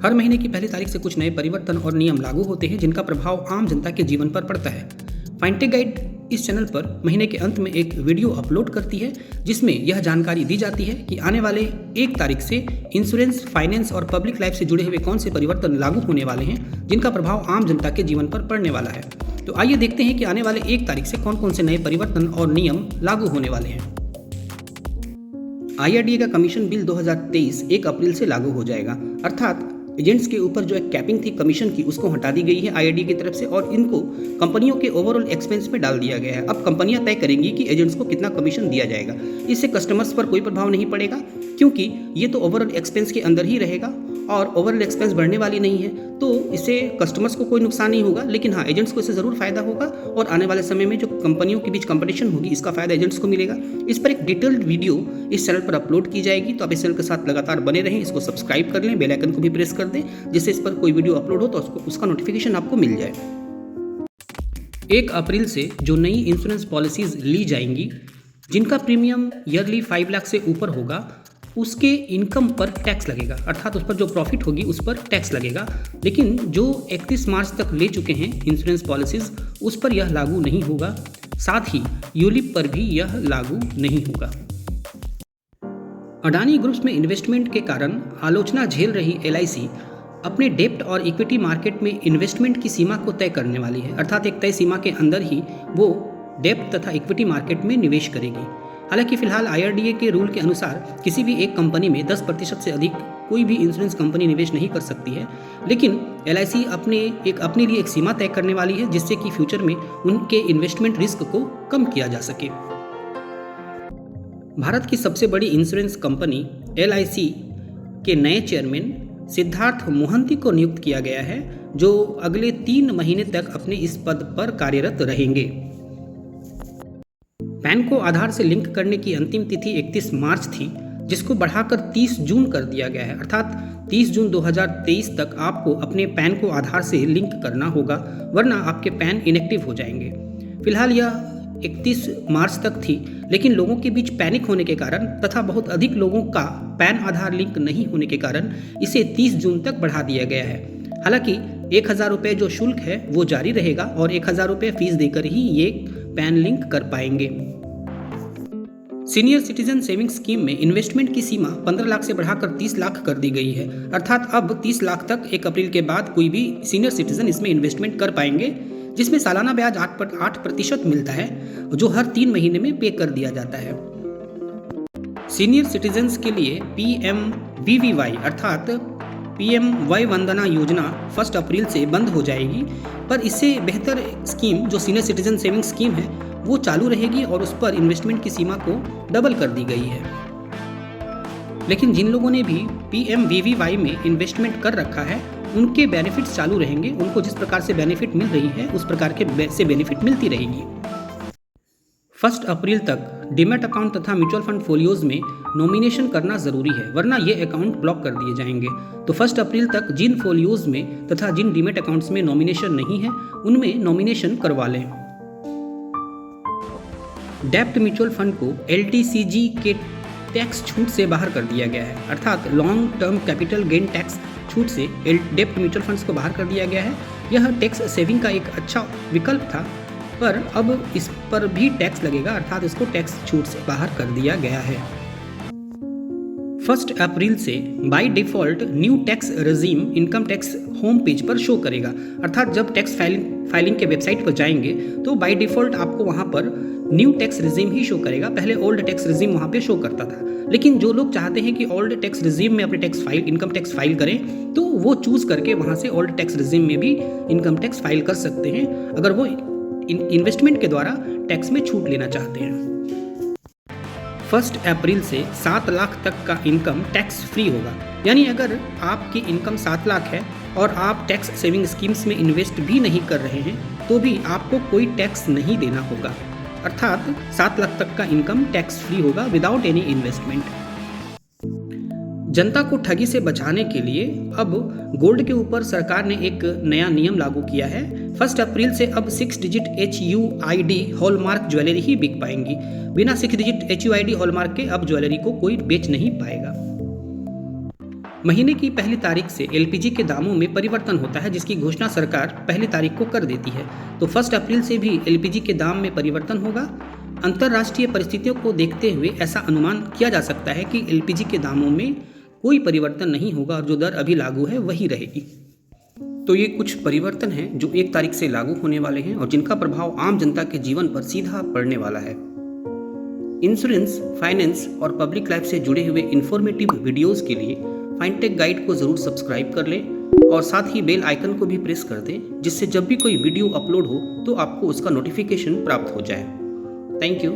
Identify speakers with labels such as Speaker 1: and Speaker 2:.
Speaker 1: हर महीने की पहली तारीख से कुछ नए परिवर्तन और नियम लागू होते हैं जिनका प्रभाव आम जनता के जीवन पर पड़ता है। फाइनटेक गाइड इस चैनल पर महीने के अंत में एक वीडियो अपलोड करती है जिसमें यह जानकारी दी जाती है कि आने वाले 1 तारीख से इंश्योरेंस, फाइनेंस और पब्लिक लाइफ से जुड़े हुए कौन से परिवर्तन लागू होने वाले हैं जिनका प्रभाव आम जनता के जीवन पर पड़ने वाला है। तो आइए देखते हैं कि आने वाले 1 तारीख से कौन कौन से नए परिवर्तन और नियम लागू होने वाले हैं। IRDA का कमीशन बिल 2023 1 अप्रैल से लागू हो जाएगा, अर्थात एजेंट्स के ऊपर जो एक कैपिंग थी कमीशन की उसको हटा दी गई है IRDA की तरफ से और इनको कंपनियों के ओवरऑल एक्सपेंस में डाल दिया गया है। अब कंपनियां तय करेंगी कि एजेंट्स को कितना कमीशन दिया जाएगा। इससे कस्टमर्स पर कोई प्रभाव नहीं पड़ेगा क्योंकि ये तो ओवरऑल एक्सपेंस के अंदर ही रहेगा और ओवरऑल एक्सपेंस बढ़ने वाली नहीं है, तो इससे कस्टमर्स को कोई नुकसान नहीं होगा। लेकिन हाँ, एजेंट्स को इससे ज़रूर फायदा होगा और आने वाले समय में जो कंपनियों के बीच कंपटीशन होगी इसका फायदा एजेंट्स को मिलेगा। इस पर एक डिटेल्ड वीडियो इस चैनल पर अपलोड की जाएगी, तो आप इस चैनल के साथ लगातार बने रहें। इसको सब्सक्राइब कर लें, बेल आइकन को भी प्रेस कर दें जिससे इस पर कोई वीडियो अपलोड हो तो उसका नोटिफिकेशन आपको मिल जाए। 1 अप्रैल से जो नई इंश्योरेंस पॉलिसीज ली जाएंगी जिनका प्रीमियम ईयरली 5 लाख से ऊपर होगा उसके इनकम पर टैक्स लगेगा, अर्थात उस पर जो प्रॉफिट होगी उस पर टैक्स लगेगा। लेकिन जो 31 मार्च तक ले चुके हैं इंश्योरेंस पॉलिसीज उस पर यह लागू नहीं होगा, साथ ही यूलिप पर भी यह लागू नहीं होगा। अडानी ग्रुप्स में इन्वेस्टमेंट के कारण आलोचना झेल रही LIC अपने डेब्ट और इक्विटी मार्केट में इन्वेस्टमेंट की सीमा को तय करने वाली है, अर्थात एक तय सीमा के अंदर ही वो डेब्ट तथा इक्विटी मार्केट में निवेश करेगी। हालांकि फिलहाल IRDA के रूल के अनुसार किसी भी एक कंपनी में 10% से अधिक कोई भी इंश्योरेंस कंपनी निवेश नहीं कर सकती है, लेकिन LIC अपने लिए एक सीमा तय करने वाली है जिससे कि फ्यूचर में उनके इन्वेस्टमेंट रिस्क को कम किया जा सके। भारत की सबसे बड़ी इंश्योरेंस कंपनी LIC के नए चेयरमैन सिद्धार्थ मोहंती को नियुक्त किया गया है, जो अगले 3 महीने तक अपने इस पद पर कार्यरत रहेंगे। पैन को आधार से लिंक करने की अंतिम तिथि 31 मार्च थी, जिसको बढ़ाकर 30 जून कर दिया गया है, अर्थात 30 जून 2023 तक आपको अपने पैन को आधार से लिंक करना होगा, वरना आपके पैन इनएक्टिव हो जाएंगे। फिलहाल यह 31 मार्च तक थी, लेकिन लोगों के बीच पैनिक होने के कारण तथा बहुत अधिक लोगों का पैन आधार लिंक नहीं होने के कारण इसे 30 जून तक बढ़ा दिया गया है। हालांकि 1000 रुपये जो शुल्क है वो जारी रहेगा और 1000 रुपये फीस देकर ही ये पैन लिंक कर पाएंगे। सीनियर सिटीजन सेविंग स्कीम में इन्वेस्टमेंट की सीमा 15 लाख से बढ़ाकर 30 लाख कर दी गई है, अर्थात अब 30 लाख तक 1 अप्रैल के बाद कोई भी सीनियर सिटीजन इसमें इन्वेस्टमेंट कर पाएंगे, जिसमें सालाना ब्याज 8% मिलता है जो हर 3 महीने में पे कर दिया जाता है। सीनियर सिटीजन्स के लिए PMVVY अर्थात PM वय वंदना योजना 1 अप्रैल से बंद हो जाएगी, पर इससे बेहतर स्कीम जो सीनियर सिटीजन सेविंग स्कीम है वो चालू रहेगी और उस पर इन्वेस्टमेंट की सीमा को डबल कर दी गई है। लेकिन जिन लोगों ने भी PMVVY में इन्वेस्टमेंट कर रखा है उनके बेनिफिट्स चालू रहेंगे, उनको जिस प्रकार से बेनिफिट मिल रही है उस प्रकार के से बेनिफिट मिलती रहेगी। 1 अप्रैल तक डीमैट अकाउंट तथा म्यूचुअल फंड फोलियोज में नॉमिनेशन करना जरूरी है, वरना ये अकाउंट ब्लॉक कर दिए जाएंगे। तो 1 अप्रैल तक जिन फोलियोज में तथा जिन डीमैट अकाउंट्स में नॉमिनेशन नहीं है उनमें नॉमिनेशन करवा लें। डेब्ट म्यूचुअल फंड को LTCG के टैक्स छूट से बाहर कर दिया गया है, अर्थात long term capital gain tax छूट से डेब्ट म्यूचुअल फंड्स को बाहर कर दिया गया है। यह टैक्स सेविंग का एक अच्छा विकल्प था, पर अब इस पर भी टैक्स लगेगा, अर्थात इसको टैक्स छूट से बाहर कर दिया गया है। 1 अप्रैल से by default new tax regime income tax home page पर शो करेगा, अर्थात जब टैक्स फाइलिंग के वेबसाइट पर जाएंगे तो बाय डिफ़ॉल्ट आपको वहां पर न्यू टैक्स रेजिम ही शो करेगा। पहले ओल्ड टैक्स रेजिम वहां पे शो करता था, लेकिन जो लोग चाहते हैं कि ओल्ड टैक्स रेजिम में अपने इनकम टैक्स फाइल करें तो वो चूज करके वहां से ओल्ड टैक्स रेजिम में भी इनकम टैक्स फाइल कर सकते हैं, अगर वो इन्वेस्टमेंट के द्वारा टैक्स में छूट लेना चाहते हैं। 1 अप्रैल से 7 लाख तक का इनकम टैक्स फ्री होगा, यानी अगर आपकी इनकम 7 लाख है और आप टैक्स सेविंग स्कीम्स में इन्वेस्ट भी नहीं कर रहे हैं तो भी आपको कोई टैक्स नहीं देना होगा, अर्थात 7 लाख तक का इनकम टैक्स फ्री होगा विदाउट एनी इन्वेस्टमेंट। जनता को ठगी से बचाने के लिए अब गोल्ड के ऊपर सरकार ने एक नया नियम लागू किया है। 1 अप्रैल से अब 6 डिजिट HUID हॉलमार्क ज्वेलरी ही बिक पाएंगी। बिना 6 डिजिट HUID हॉलमार्क के अब ज्वेलरी को कोई बेच नहीं पाएगा। महीने की पहली तारीख से एलपीजी के दामों में परिवर्तन होता है, जिसकी घोषणा सरकार पहली तारीख को कर देती है। तो 1 अप्रैल से भी एलपीजी के दाम में परिवर्तन होगा। अंतर्राष्ट्रीय परिस्थितियों को देखते हुए ऐसा अनुमान किया जा सकता है कि एलपीजी के दामों में कोई परिवर्तन नहीं होगा और जो दर अभी लागू है वही रहेगी। तो ये कुछ परिवर्तन हैं जो 1 तारीख से लागू होने वाले हैं और जिनका प्रभाव आम जनता के जीवन पर सीधा पड़ने वाला है। इंश्योरेंस, फाइनेंस और पब्लिक लाइफ से जुड़े हुए इन्फॉर्मेटिव वीडियोस के लिए फाइनटेक गाइड को ज़रूर सब्सक्राइब कर लें और साथ ही बेल आइकन को भी प्रेस कर दें, जिससे जब भी कोई वीडियो अपलोड हो तो आपको उसका नोटिफिकेशन प्राप्त हो जाए। Thank you.